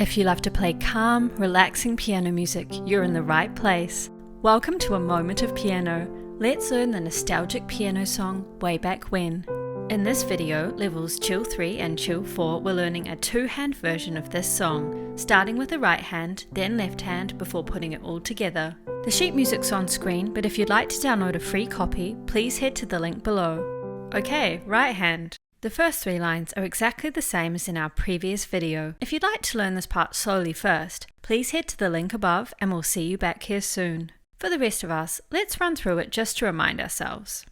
If you love to play calm, relaxing piano music, you're in the right place. Welcome to A Moment of Piano. Let's learn the nostalgic piano song Way Back When. In this video, levels Chill 3 and Chill 4, we're learning a two-hand version of this song, starting with the right hand, then left hand before putting it all together. The sheet music's on screen, but if you'd like to download a free copy, please head to the link below. Okay, right hand. The first three lines are exactly the same as in our previous video. If you'd like to learn this part slowly first, please head to the link above and we'll see you back here soon. For the rest of us, let's run through it just to remind ourselves.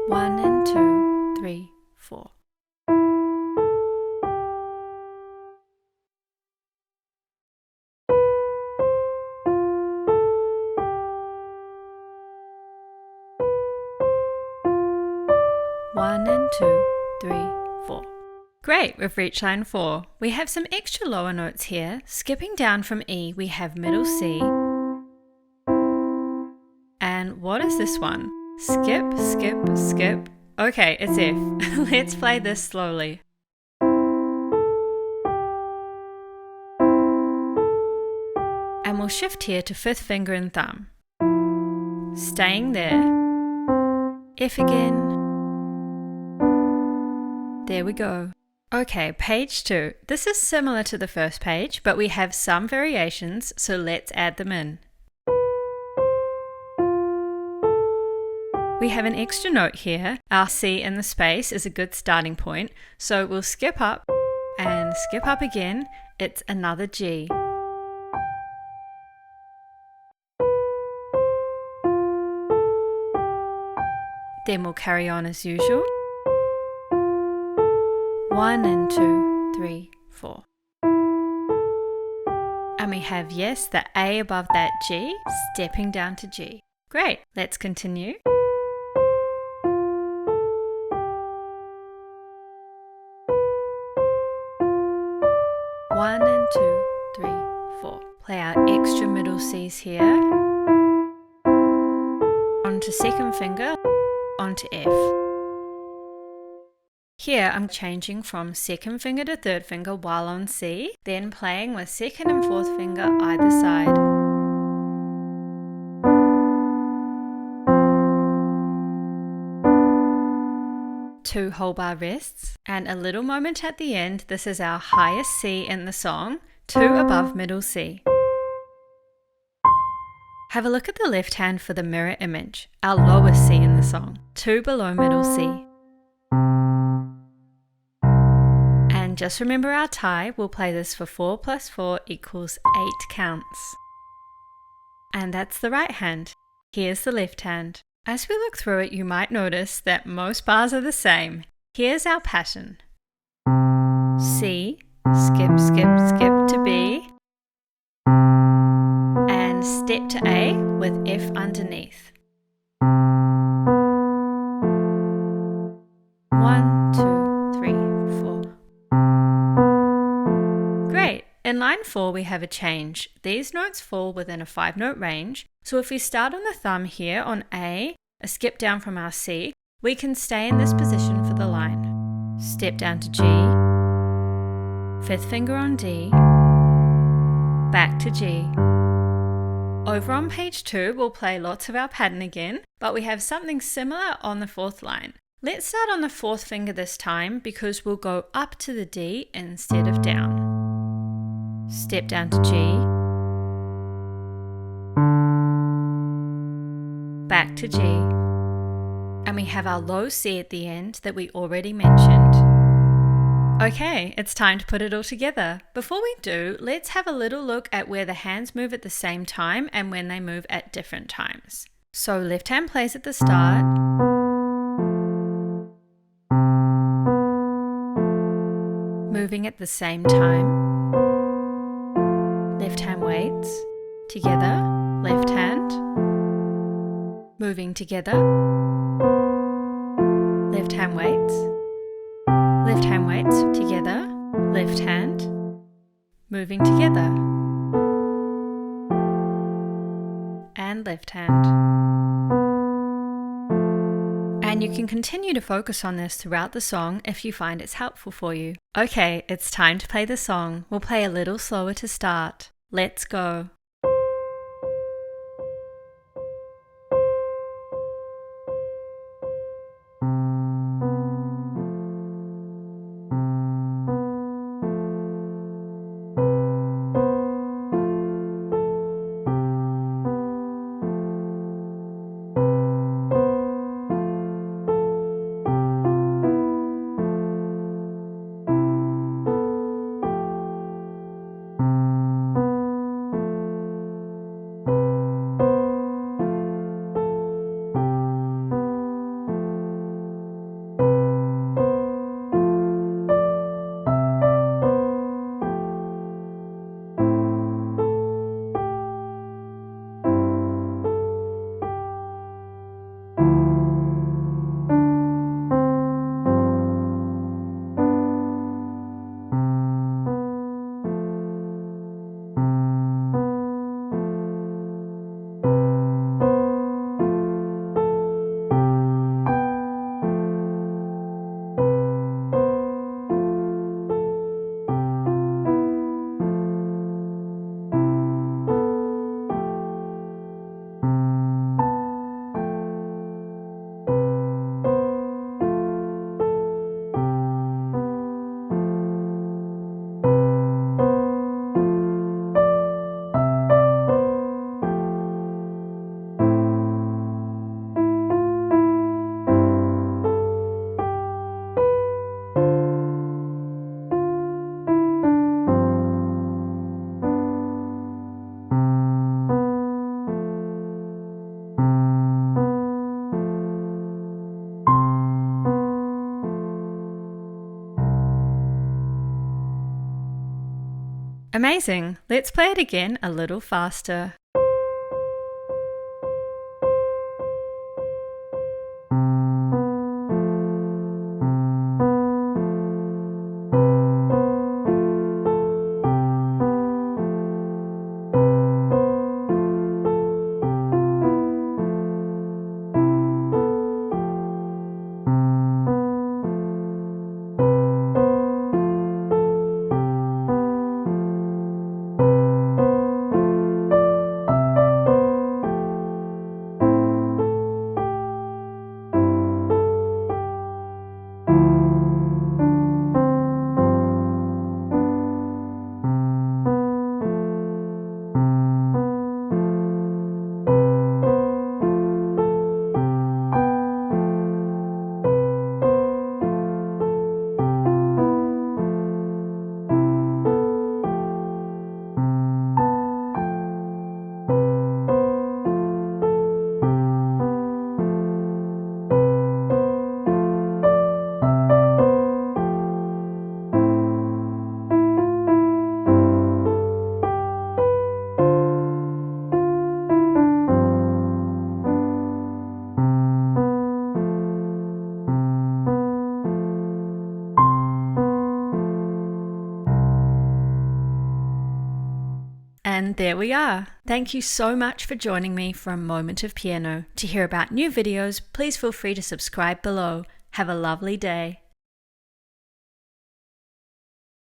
One and two, three, four. One and two, three, four. Great, we've reached line 4. We have some extra lower notes here. Skipping down from E, we have middle C. And what is this one? Skip, skip, skip. Okay, it's F. Let's play this slowly. And we'll shift here to 5th finger and thumb. Staying there. F again. There we go. Okay, page 2. This is similar to the first page, but we have some variations, so let's add them in. We have an extra note here. Our C in the space is a good starting point, so we'll skip up and skip up again. It's another G. Then we'll carry on as usual. 1 and 2, 3, 4. And we have, yes, the A above that G, stepping down to G. Great, let's continue. One and 2, 3, 4. Play our extra middle Cs here. Onto 2nd finger, onto F. Here I'm changing from 2nd finger to 3rd finger while on C, then playing with 2nd and 4th finger either side. Two whole bar rests, and a little moment at the end. This is our highest C in the song, 2 above middle C. Have a look at the left hand for the mirror image, our lowest C in the song, 2 below middle C. And just remember our tie, we'll play this for 4 plus 4 equals 8 counts. And that's the right hand. Here's the left hand. As we look through it, you might notice that most bars are the same. Here's our pattern. C, skip, skip, skip to B, and step to A with F underneath. 1, 2, 3, 4. Great! In line 4 we have a change. These notes fall within a 5-note range, so if we start on the thumb here on A, a skip down from our C, we can stay in this position for the line. Step down to G, 5th finger on D, back to G. Over on page 2 we'll play lots of our pattern again, but we have something similar on the 4th line. Let's start on the 4th finger this time because we'll go up to the D instead of down. Step down to G, back to G, and we have our low C at the end that we already mentioned. Okay, it's time to put it all together. Before we do, let's have a little look at where the hands move at the same time and when they move at different times. So left hand plays at the start, moving at the same time. Left hand waits, together, left hand, moving together, left hand waits, together, left hand, moving together, and left hand. And you can continue to focus on this throughout the song if you find it's helpful for you. Okay, it's time to play the song. We'll play a little slower to start. Let's go. Amazing! Let's play it again a little faster. And there we are. Thank you so much for joining me for a moment of piano. To hear about new videos, please feel free to subscribe below. Have a lovely day.